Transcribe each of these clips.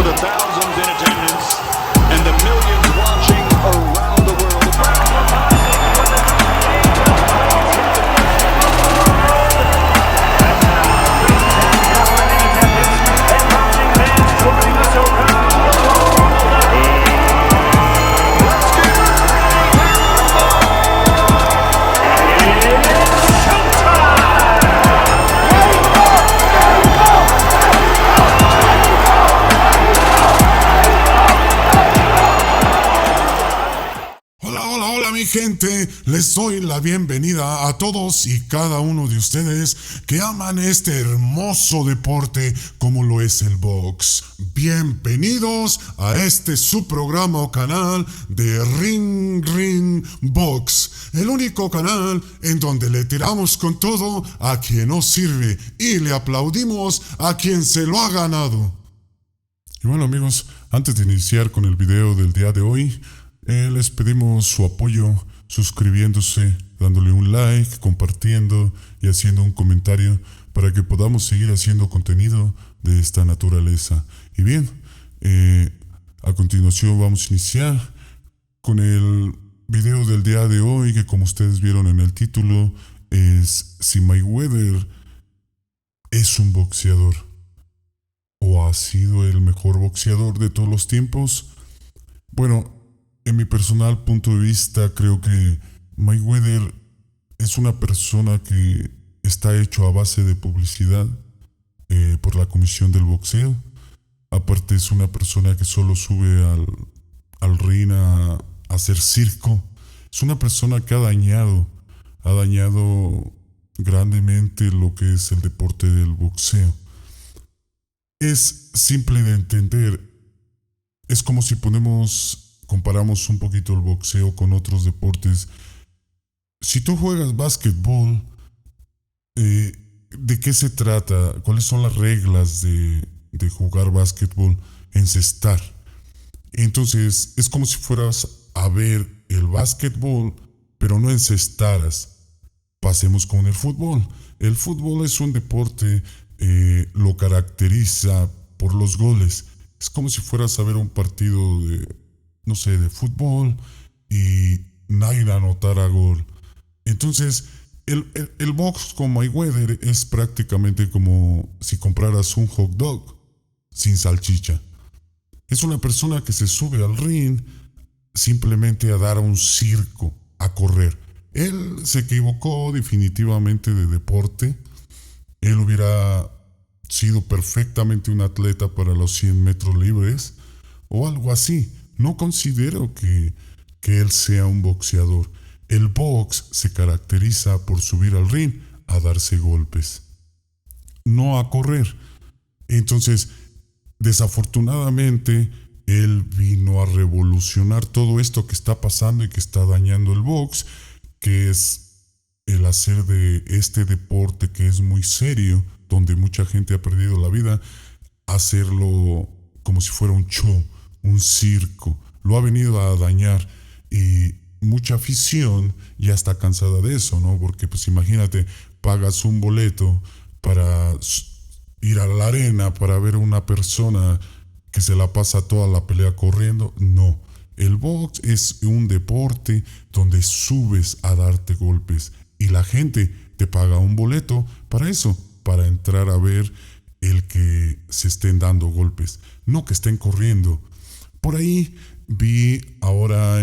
for the thousands in attendance and the millions watching around the world. Gente, les doy la bienvenida a todos y cada uno de ustedes que aman este hermoso deporte como lo es el box. Bienvenidos a este su programa o canal de Ring Box, el único canal en donde le tiramos con todo a quien no sirve y le aplaudimos a quien se lo ha ganado. Y bueno, amigos, antes de iniciar con el video del día de hoy, les pedimos su apoyo suscribiéndose, dándole un like, compartiendo y haciendo un comentario para que podamos seguir haciendo contenido de esta naturaleza. Y bien, a continuación vamos a iniciar con el video del día de hoy, que como ustedes vieron en el título es si Mayweather es un boxeador o ha sido el mejor boxeador de todos los tiempos. Bueno, en mi personal punto de vista, creo que Mayweather es una persona que está hecho a base de publicidad por la Comisión del Boxeo. Aparte es una persona que solo sube al ring a hacer circo. Es una persona que ha dañado grandemente lo que es el deporte del boxeo. Es simple de entender. Es como si comparamos un poquito el boxeo con otros deportes. Si tú juegas básquetbol, ¿de qué se trata? ¿Cuáles son las reglas de jugar básquetbol? Encestar. Entonces, es como si fueras a ver el básquetbol, pero no encestaras. Pasemos con el fútbol. El fútbol es un deporte, lo caracteriza por los goles. Es como si fueras a ver un partido de fútbol y nadie anotara gol. Entonces, el box con Mayweather es prácticamente como si compraras un hot dog sin salchicha. Es una persona que se sube al ring simplemente a dar un circo, a correr. Él se equivocó definitivamente de deporte. Él hubiera sido perfectamente un atleta para los 100 metros libres o algo así. No considero que él sea un boxeador. El box se caracteriza por subir al ring a darse golpes, no a correr. Entonces, desafortunadamente, él vino a revolucionar todo esto que está pasando y que está dañando el box, que es el hacer de este deporte que es muy serio, donde mucha gente ha perdido la vida, hacerlo como si fuera un show, un circo. Lo ha venido a dañar y mucha afición ya está cansada de eso, ¿no? Porque pues imagínate, pagas un boleto para ir a la arena para ver a una persona que se la pasa toda la pelea corriendo. No, el box es un deporte donde subes a darte golpes y la gente te paga un boleto para eso, para entrar a ver el que se estén dando golpes, no que estén corriendo. Por ahí vi ahora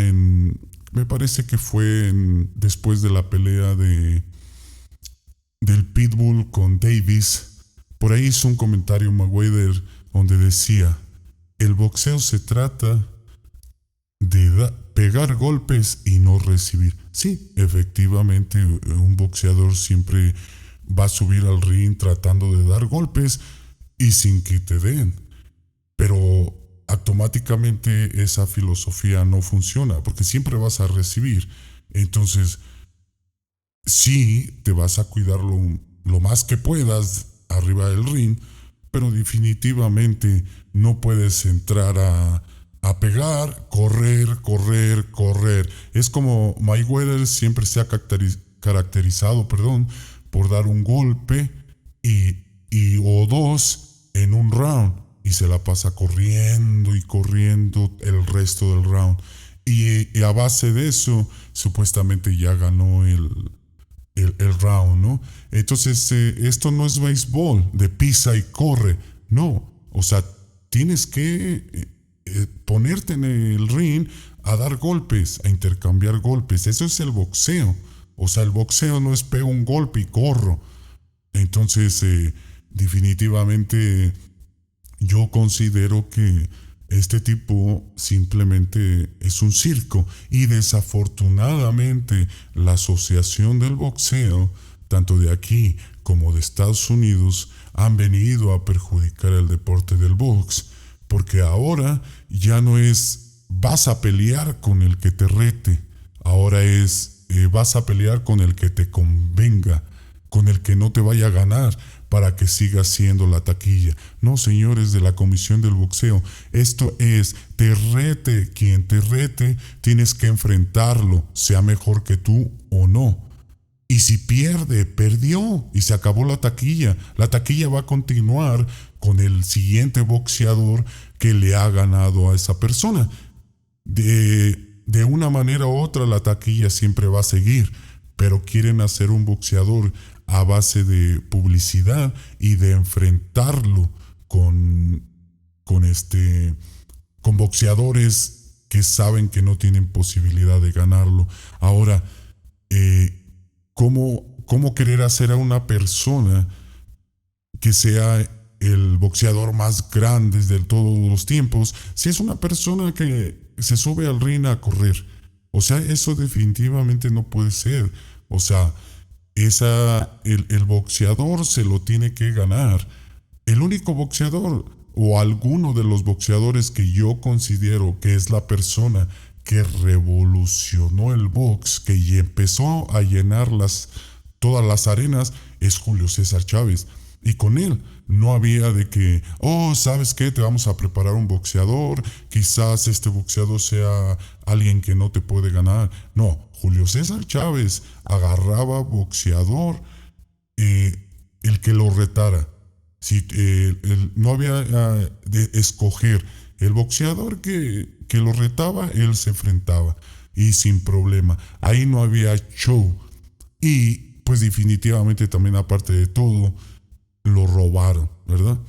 me parece que fue después de la pelea del Pitbull con Davis, por ahí hizo un comentario Mayweather donde decía, el boxeo se trata de pegar golpes y no recibir. Sí, efectivamente, un boxeador siempre va a subir al ring tratando de dar golpes y sin que te den, pero automáticamente esa filosofía no funciona porque siempre vas a recibir. Entonces, sí, te vas a cuidar lo más que puedas arriba del ring, pero definitivamente no puedes entrar a pegar, correr. Es como Mayweather siempre se ha caracterizado, por dar un golpe y o dos en un round. y se la pasa corriendo y corriendo el resto del round. Y a base de eso, supuestamente ya ganó el round, ¿no? Entonces, esto no es béisbol de pisa y corre, no. O sea, tienes que ponerte en el ring a dar golpes, a intercambiar golpes. Eso es el boxeo. O sea, el boxeo no es pego un golpe y corro. Entonces, definitivamente yo considero que este tipo simplemente es un circo y desafortunadamente la asociación del boxeo, tanto de aquí como de Estados Unidos, han venido a perjudicar el deporte del box, porque ahora ya no es vas a pelear con el que te rete, ahora es vas a pelear con el que te convenga, con el que no te vaya a ganar para que siga siendo la taquilla. No, señores de la Comisión del Boxeo, esto es, te rete quien te rete, tienes que enfrentarlo, sea mejor que tú o no. Y si pierde, perdió y se acabó la taquilla. La taquilla va a continuar con el siguiente boxeador que le ha ganado a esa persona. De una manera u otra la taquilla siempre va a seguir, pero quieren hacer un boxeador a base de publicidad y de enfrentarlo con boxeadores que saben que no tienen posibilidad de ganarlo. Ahora, ¿cómo querer hacer a una persona que sea el boxeador más grande de todos los tiempos si es una persona que se sube al ring a correr? O sea, eso definitivamente no puede ser. O sea, el boxeador se lo tiene que ganar. El único boxeador o alguno de los boxeadores que yo considero que es la persona que revolucionó el box, que empezó a llenar todas las arenas, es Julio César Chávez. Y con él no había de que, ¿sabes qué? Te vamos a preparar un boxeador, quizás este boxeador sea alguien que no te puede ganar. No, Julio César Chávez agarraba boxeador, el que lo retara. Si no había de escoger, el boxeador que lo retaba, él se enfrentaba y sin problema. Ahí no había show. Y pues definitivamente también, aparte de todo, lo robaron, ¿verdad?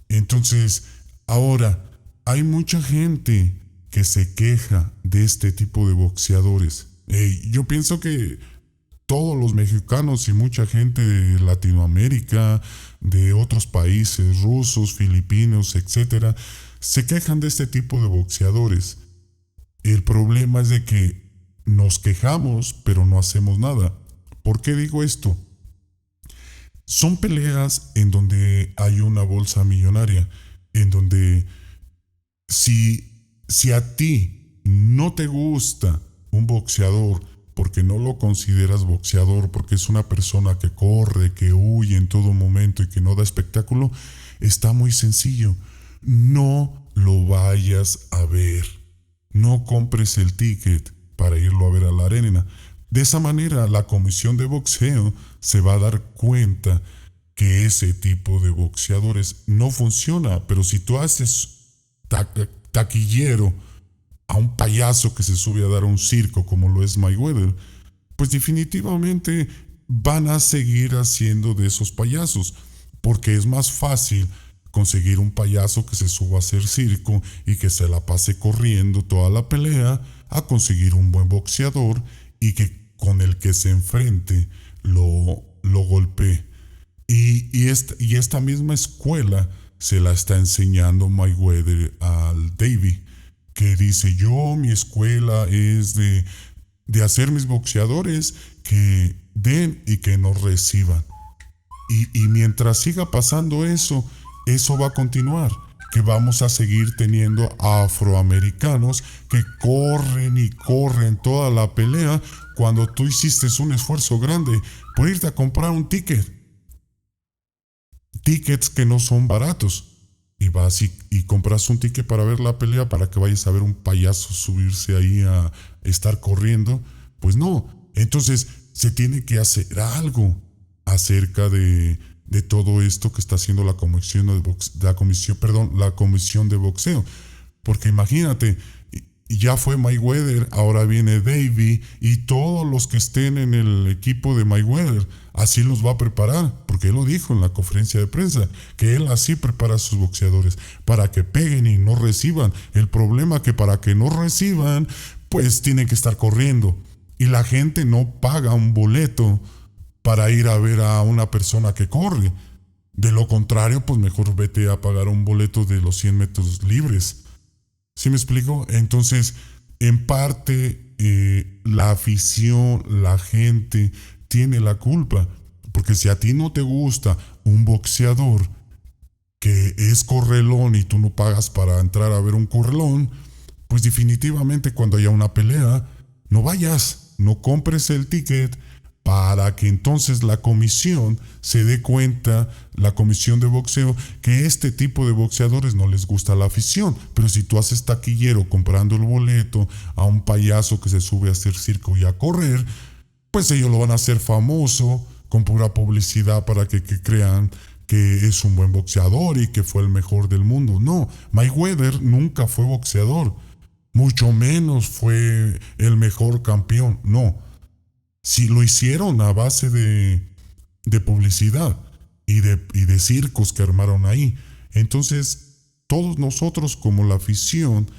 Entonces, ahora hay mucha gente que se queja de este tipo de boxeadores. Yo pienso que todos los mexicanos y mucha gente de Latinoamérica, de otros países, rusos, filipinos, etcétera, se quejan de este tipo de boxeadores. El problema es de que nos quejamos, pero no hacemos nada. ¿Por qué digo esto? Son peleas en donde hay una bolsa millonaria, en donde si a ti no te gusta un boxeador porque no lo consideras boxeador, porque es una persona que corre, que huye en todo momento y que no da espectáculo, está muy sencillo. No lo vayas a ver. No compres el ticket para irlo a ver a la arena. De esa manera, la comisión de boxeo se va a dar cuenta que ese tipo de boxeadores no funciona. Pero si tú haces taquillero a un payaso que se sube a dar a un circo como lo es Mayweather, pues definitivamente van a seguir haciendo de esos payasos, porque es más fácil conseguir un payaso que se suba a hacer circo y que se la pase corriendo toda la pelea, a conseguir un buen boxeador y que con el que se enfrente lo golpee. Y esta misma escuela se la está enseñando Mayweather al Davey, que dice: mi escuela es de hacer mis boxeadores que den y que no reciban. Y mientras siga pasando eso va a continuar, que vamos a seguir teniendo afroamericanos que corren y corren toda la pelea cuando tú hiciste un esfuerzo grande por irte a comprar un ticket. Tickets que no son baratos. Y vas y compras un ticket para ver la pelea, para que vayas a ver un payaso subirse ahí a estar corriendo. Pues no. Entonces se tiene que hacer algo acerca de de todo esto que está haciendo la comisión la comisión de boxeo. Porque imagínate, ya fue Mayweather, ahora viene Davey y todos los que estén en el equipo de Mayweather, así los va a preparar, porque él lo dijo en la conferencia de prensa, que él así prepara a sus boxeadores, para que peguen y no reciban. El problema que para que no reciban, pues tienen que estar corriendo. Y la gente no paga un boleto para ir a ver a una persona que corre. De lo contrario, pues mejor vete a pagar un boleto de los 100 metros libres. ¿Sí me explico? Entonces, en parte, la afición, la gente, tiene la culpa. Porque si a ti no te gusta un boxeador que es correlón y tú no pagas para entrar a ver un correlón, pues definitivamente cuando haya una pelea, no vayas, no compres el ticket, para que entonces la comisión se dé cuenta, la comisión de boxeo, que este tipo de boxeadores no les gusta la afición. Pero si tú haces taquillero comprando el boleto a un payaso que se sube a hacer circo y a correr, pues ellos lo van a hacer famoso con pura publicidad para que crean que es un buen boxeador y que fue el mejor del mundo. No, Mayweather nunca fue boxeador, mucho menos fue el mejor campeón, no. Si lo hicieron a base de publicidad y de circos que armaron ahí. Entonces, todos nosotros como la afición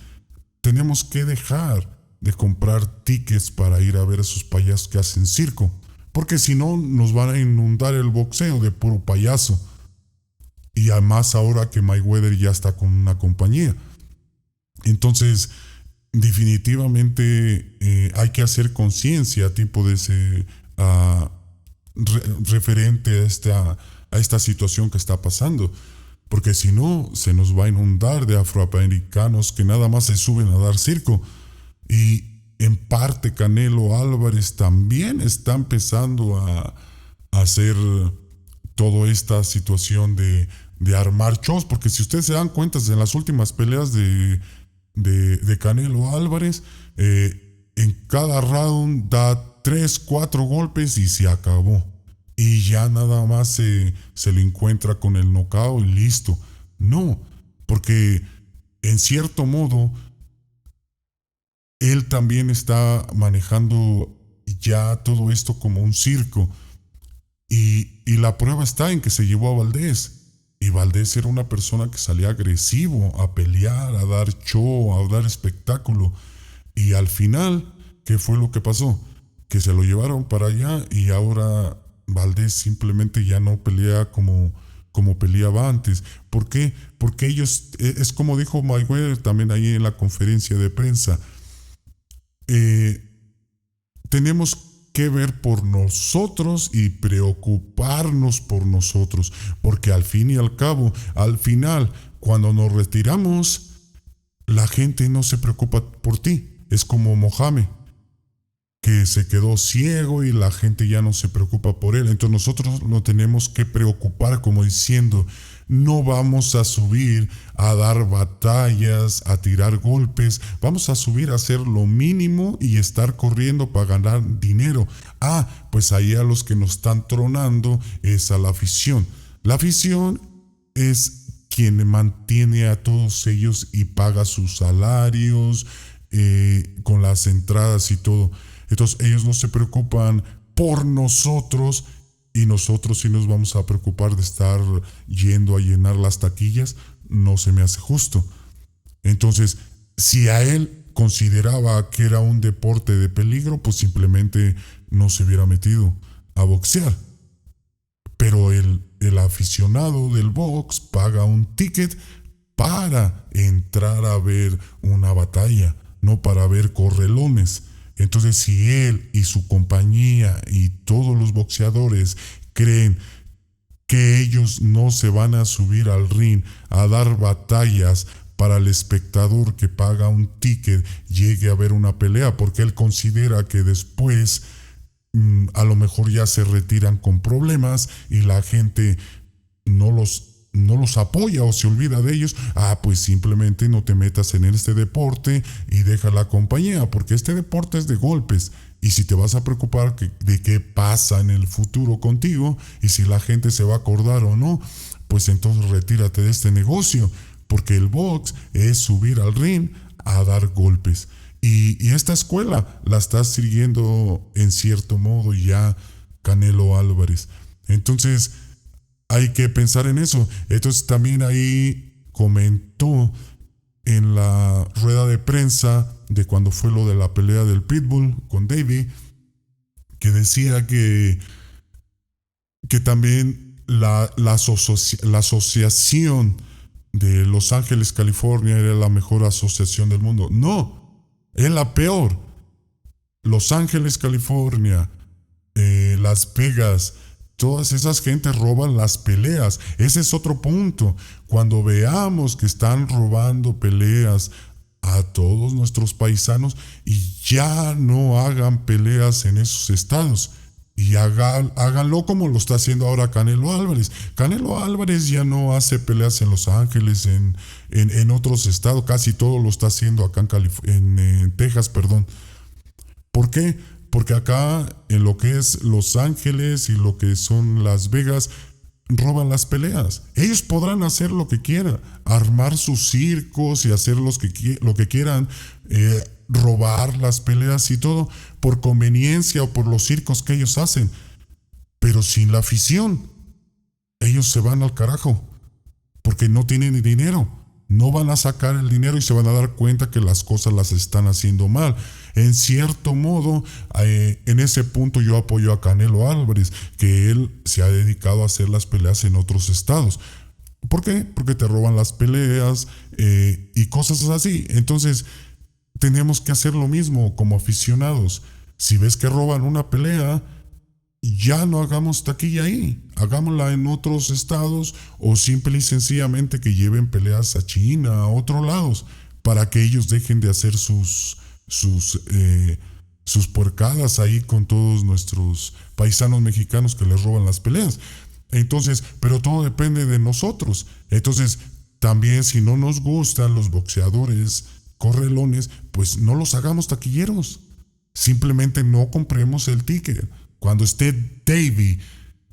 tenemos que dejar de comprar tickets para ir a ver a esos payasos que hacen circo. Porque si no, nos van a inundar el boxeo de puro payaso. Y además ahora que Mayweather ya está con una compañía. Entonces, definitivamente hay que hacer conciencia tipo de ese referente a esta situación que está pasando, porque si no se nos va a inundar de afroamericanos que nada más se suben a dar circo. Y en parte Canelo Álvarez también está empezando a hacer toda esta situación de armar shows, porque si ustedes se dan cuenta en las últimas peleas de Canelo Álvarez, en cada round da 3, 4 golpes y se acabó. Y ya nada más se le encuentra con el knockout y listo. No, porque en cierto modo él también está manejando ya todo esto como un circo. Y la prueba está en que se llevó a Valdés. Y Valdés era una persona que salía agresivo a pelear, a dar show, a dar espectáculo. Y al final, ¿qué fue lo que pasó? Que se lo llevaron para allá y ahora Valdés simplemente ya no pelea como peleaba antes. ¿Por qué? Porque ellos, es como dijo Mayweather también ahí en la conferencia de prensa, tenemos que ver por nosotros y preocuparnos por nosotros, porque al fin y al cabo, al final, cuando nos retiramos, la gente no se preocupa por ti. Es como Mohamed, que se quedó ciego y la gente ya no se preocupa por él. Entonces nosotros nos tenemos que preocupar como diciendo, no vamos a subir a dar batallas, a tirar golpes, vamos a subir a hacer lo mínimo y estar corriendo para ganar dinero. Pues ahí a los que nos están tronando es a la afición. La afición es quien mantiene a todos ellos y paga sus salarios, con las entradas y todo. Entonces ellos no se preocupan por nosotros y nosotros sí nos vamos a preocupar de estar yendo a llenar las taquillas. No se me hace justo. Entonces, si a él consideraba que era un deporte de peligro, pues simplemente no se hubiera metido a boxear. Pero el aficionado del box paga un ticket para entrar a ver una batalla, no para ver correlones. Entonces, si él y su compañía y todos los boxeadores creen que ellos no se van a subir al ring a dar batallas para el espectador que paga un ticket llegue a ver una pelea, porque él considera que después a lo mejor ya se retiran con problemas y la gente no los apoya o se olvida de ellos, pues simplemente no te metas en este deporte y deja la compañía, porque este deporte es de golpes Y si te vas a preocupar de qué pasa en el futuro contigo y si la gente se va a acordar o no, pues entonces retírate de este negocio, porque el box es subir al ring a dar golpes. Y esta escuela la está siguiendo en cierto modo ya Canelo Álvarez. Entonces hay que pensar en eso. Entonces también ahí comentó en la rueda de prensa de cuando fue lo de la pelea del Pitbull con Davey, que decía que también la asociación de Los Ángeles, California era la mejor asociación del mundo. No, es la peor. Los Ángeles, California, Las Vegas, todas esas gentes roban las peleas. Ese es otro punto. Cuando veamos que están robando peleas a todos nuestros paisanos, y ya no hagan peleas en esos estados. Y háganlo como lo está haciendo ahora Canelo Álvarez. Canelo Álvarez ya no hace peleas en Los Ángeles, en otros estados. Casi todo lo está haciendo acá en Texas, perdón. ¿Por qué? Porque acá, en lo que es Los Ángeles y lo que son Las Vegas, roban las peleas. Ellos podrán hacer lo que quieran, armar sus circos y hacer lo que quieran, robar las peleas y todo, por conveniencia o por los circos que ellos hacen. Pero sin la afición, ellos se van al carajo, porque no tienen dinero. No van a sacar el dinero y se van a dar cuenta que las cosas las están haciendo mal. En cierto modo, en ese punto yo apoyo a Canelo Álvarez, que él se ha dedicado a hacer las peleas en otros estados. ¿Por qué? Porque te roban las peleas y cosas así. Entonces, tenemos que hacer lo mismo como aficionados. Si ves que roban una pelea, ya no hagamos taquilla ahí, hagámosla en otros estados, o simple y sencillamente que lleven peleas a China, a otros lados, para que ellos dejen de hacer sus puercadas ahí con todos nuestros paisanos mexicanos que les roban las peleas. Entonces, pero todo depende de nosotros. Entonces, también si no nos gustan los boxeadores correlones, pues no los hagamos taquilleros. Simplemente no compremos el ticket. Cuando esté Davey,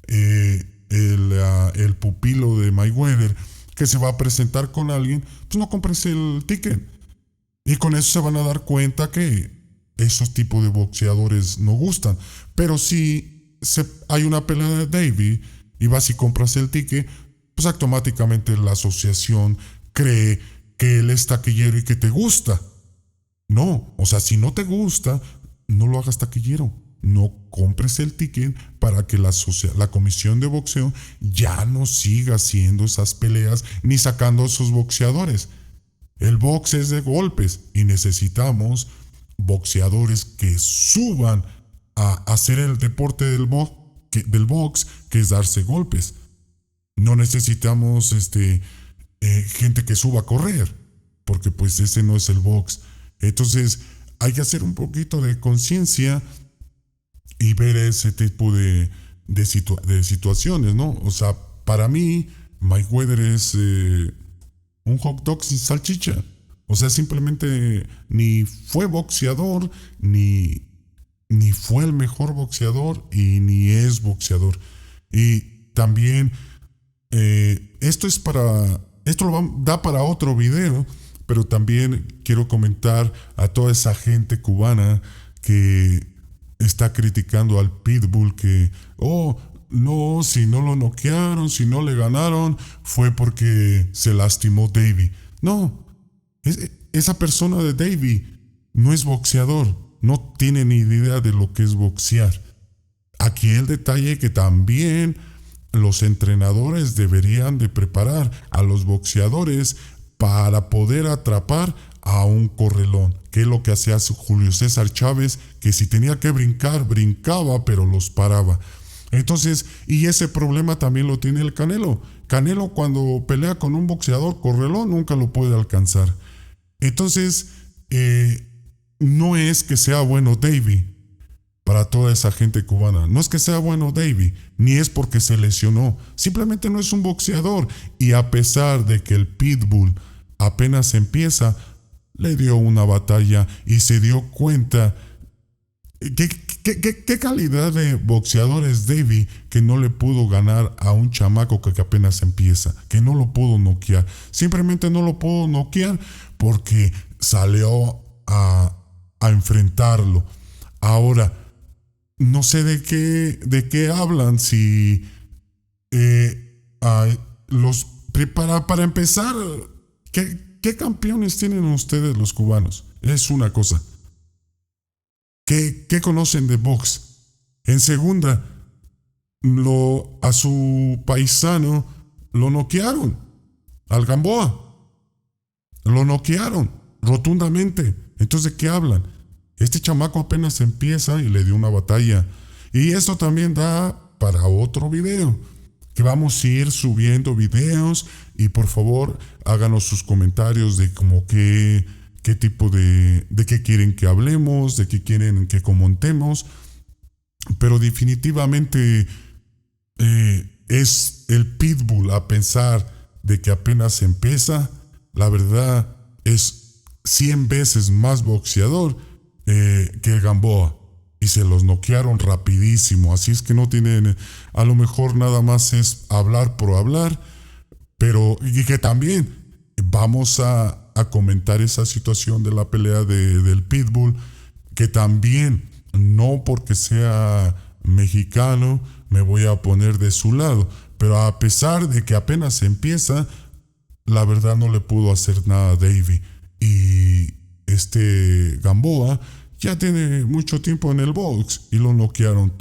el pupilo de Mayweather, que se va a presentar con alguien, pues no compres el ticket. Y con eso se van a dar cuenta que esos tipos de boxeadores no gustan. Pero si hay una pelea de Davey y vas y compras el ticket, pues automáticamente la asociación cree que él es taquillero y que te gusta. No, o sea, si no te gusta, no lo hagas taquillero. No compres el ticket para que la comisión de boxeo ya no siga haciendo esas peleas ni sacando a esos boxeadores. El box es de golpes y necesitamos boxeadores que suban a hacer el deporte del box, que es darse golpes. No necesitamos gente que suba a correr, porque pues ese no es el box. Entonces hay que hacer un poquito de conciencia y ver ese tipo de situaciones, ¿no? O sea, para mí, Mayweather es un hot dog sin salchicha. O sea, simplemente ni fue boxeador, ni fue el mejor boxeador, y ni es boxeador. Y también, esto da para otro video, pero también quiero comentar a toda esa gente cubana que está criticando al Pitbull, que, no, si no lo noquearon, si no le ganaron, fue porque se lastimó Davey. No, esa persona de Davey no es boxeador, no tiene ni idea de lo que es boxear. Aquí el detalle que también los entrenadores deberían de preparar a los boxeadores para poder atrapar a un correlón, que es lo que hacía Julio César Chávez, que si tenía que brincar, brincaba, pero los paraba. Entonces, y ese problema también lo tiene el Canelo. Canelo, cuando pelea con un boxeador correlón, nunca lo puede alcanzar. Entonces, no es que sea bueno Davey para toda esa gente cubana. No es que sea bueno Davey, ni es porque se lesionó. Simplemente no es un boxeador. Y a pesar de que el Pitbull apenas empieza, le dio una batalla y se dio cuenta ¿Qué calidad de boxeador es Davey que no le pudo ganar a un chamaco que apenas empieza? Que no lo pudo noquear. Simplemente no lo pudo noquear porque salió a enfrentarlo. Ahora, no sé de qué hablan. Si para empezar, ¿qué campeones tienen ustedes los cubanos? Es una cosa. ¿Qué conocen de box? En segunda, a su paisano lo noquearon, al Gamboa. Lo noquearon rotundamente. Entonces, ¿de qué hablan? Este chamaco apenas empieza y le dio una batalla. Y esto también da para otro video, que vamos a ir subiendo videos. Y por favor, háganos sus comentarios de como qué tipo de qué quieren que hablemos, de qué quieren que comentemos. Pero definitivamente es el Pitbull, a pensar de que apenas empieza. La verdad es 100 veces más boxeador que el Gamboa. Y se los noquearon rapidísimo. Así es que no tienen, a lo mejor nada más es hablar por hablar. Pero y que también vamos a comentar esa situación de la pelea del Pitbull, que también, no porque sea mexicano me voy a poner de su lado, pero a pesar de que apenas empieza, la verdad no le pudo hacer nada a Davey. Y este Gamboa ya tiene mucho tiempo en el box y lo noquearon,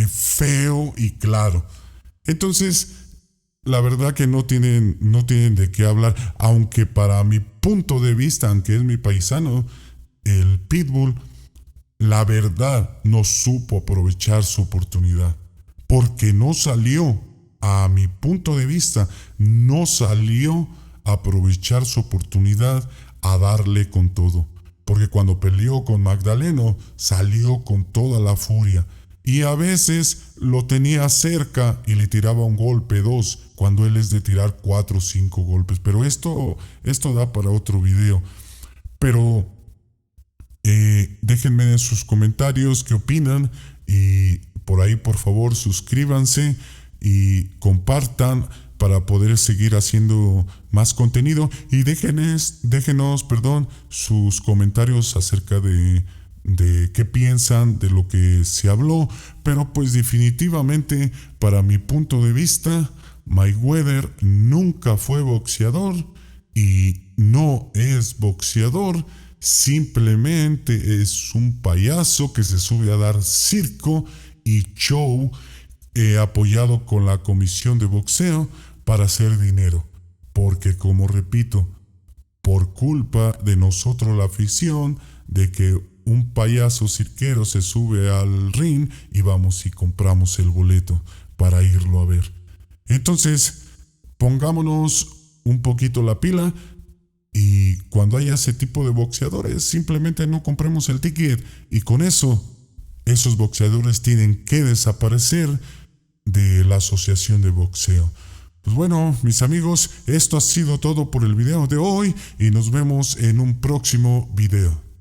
feo y claro. Entonces, la verdad que no tienen de qué hablar, aunque para mi punto de vista, aunque es mi paisano, el Pitbull, la verdad, no supo aprovechar su oportunidad, porque no salió, a mi punto de vista, no salió a aprovechar su oportunidad, a darle con todo, porque cuando peleó con Magdaleno, salió con toda la furia. Y a veces lo tenía cerca y le tiraba un golpe, dos, cuando él es de tirar 4 o 5 golpes. Pero esto da para otro video. Pero déjenme en sus comentarios qué opinan. Y por ahí, por favor, suscríbanse y compartan para poder seguir haciendo más contenido. Y déjenos, sus comentarios acerca de qué piensan de lo que se habló. Pero pues definitivamente, para mi punto de vista, Mayweather nunca fue boxeador y no es boxeador. Simplemente es un payaso que se sube a dar circo y show, apoyado con la comisión de boxeo para hacer dinero. Porque, como repito, por culpa de nosotros, la afición, de que un payaso cirquero se sube al ring y vamos y compramos el boleto para irlo a ver. Entonces, pongámonos un poquito la pila, y cuando haya ese tipo de boxeadores, simplemente no compremos el ticket, y con eso, esos boxeadores tienen que desaparecer de la asociación de boxeo. Pues bueno, mis amigos, esto ha sido todo por el video de hoy y nos vemos en un próximo video.